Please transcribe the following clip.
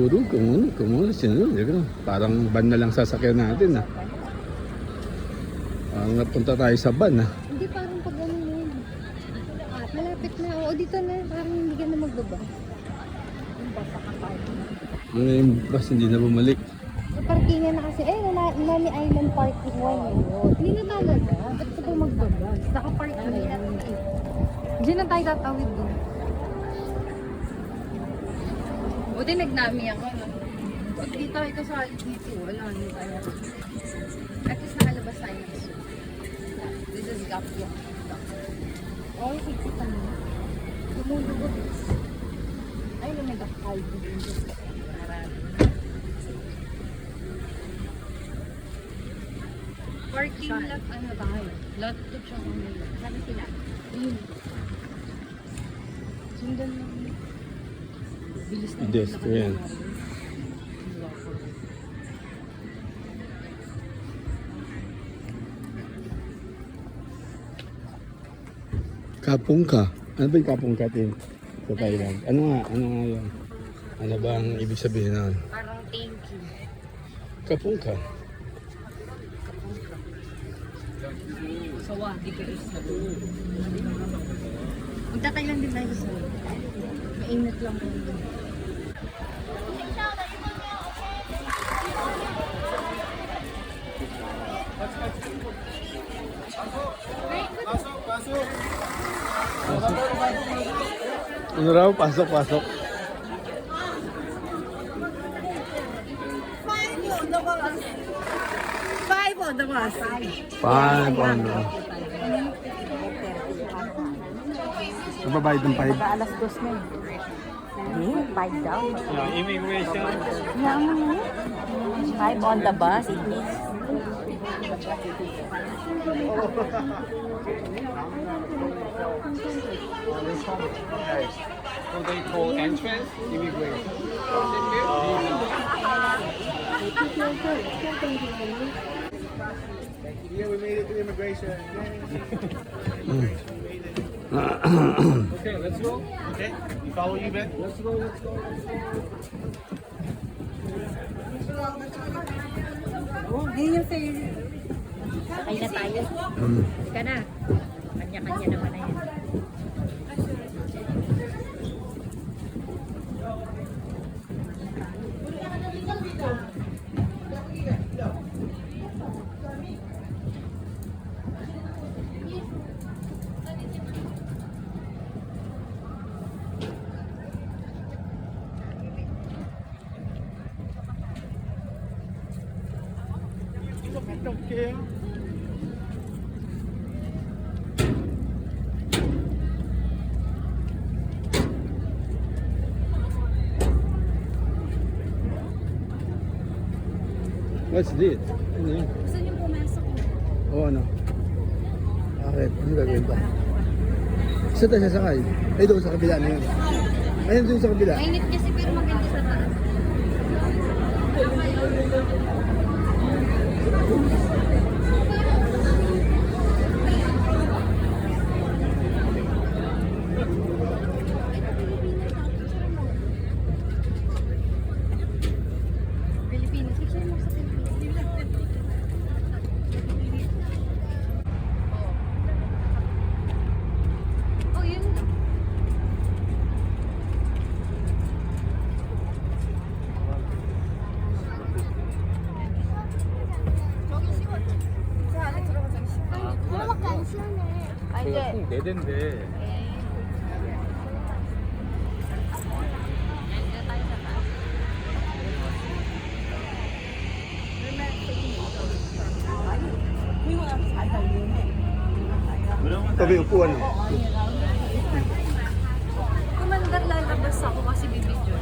siguro kung sino, parang van na lang sasakyan natin ah. Parang napunta tayo sa van ah. Hindi, parang pag ano na yun. Malapit na. Oo, dito na. Parang hindi ka na magbaba. Yung basa ka pa. Ano yung bus hindi na bumalik? Sa parkingan na kasi. Nani Island Parking 1. Hindi na talaga. Ba't ka pa magbaba? Nakapark na yan. Diyan na tayo tatawid doon. Buti nagnami ako. Pag di tayo kasali dito, wala na tayo. At least nakalabas tayo. This is Gapia. Oh, higit mo. Lumulubog. Ay, nag-akal dito. Parking lot, ano tayo? Lot to siya kung nila. Saan sila? Ayun. Sundan lang. Bilis na. Pedestrian. Kapungka. Ano ba yung kapungka din sa Thailand? Ano nga yun? Ano ba ang ibig sabihin na? Parang thank you. Kapungka. Sawa, di ka isa. Magtatay lang din tayo sa mainit lang po. Ano raw? Pasok. Five on the bus. Five on the... Nababayad ng 5. Alas 2 na eh. 5 daw. Immigration. Yaman na 5 on the bus, it means. So they call entrance immigration. Yeah, we made it to immigration. Okay, let's go. Okay, we follow you, Ben. Let's go. Ayun yung sa'yo. Sakay na tayo. Ka na. Kanya-kanya naman na yan. Okay. What's this? Ano yun? Gusto niyo pumasok? Oo, ano? Bakit? Ano gagawin pa? Saan tayo sasakay? Ay, doon sa kabila na yun. Ayun doon sa kabila. Mainit kasi pero maganda sa taas. Pilipinas. Picture mo sa Pilipinas. Oh, yun. 저희가 총 4대인데 Tabi upuan. Kumandar lalabas ako kasi bibidyo.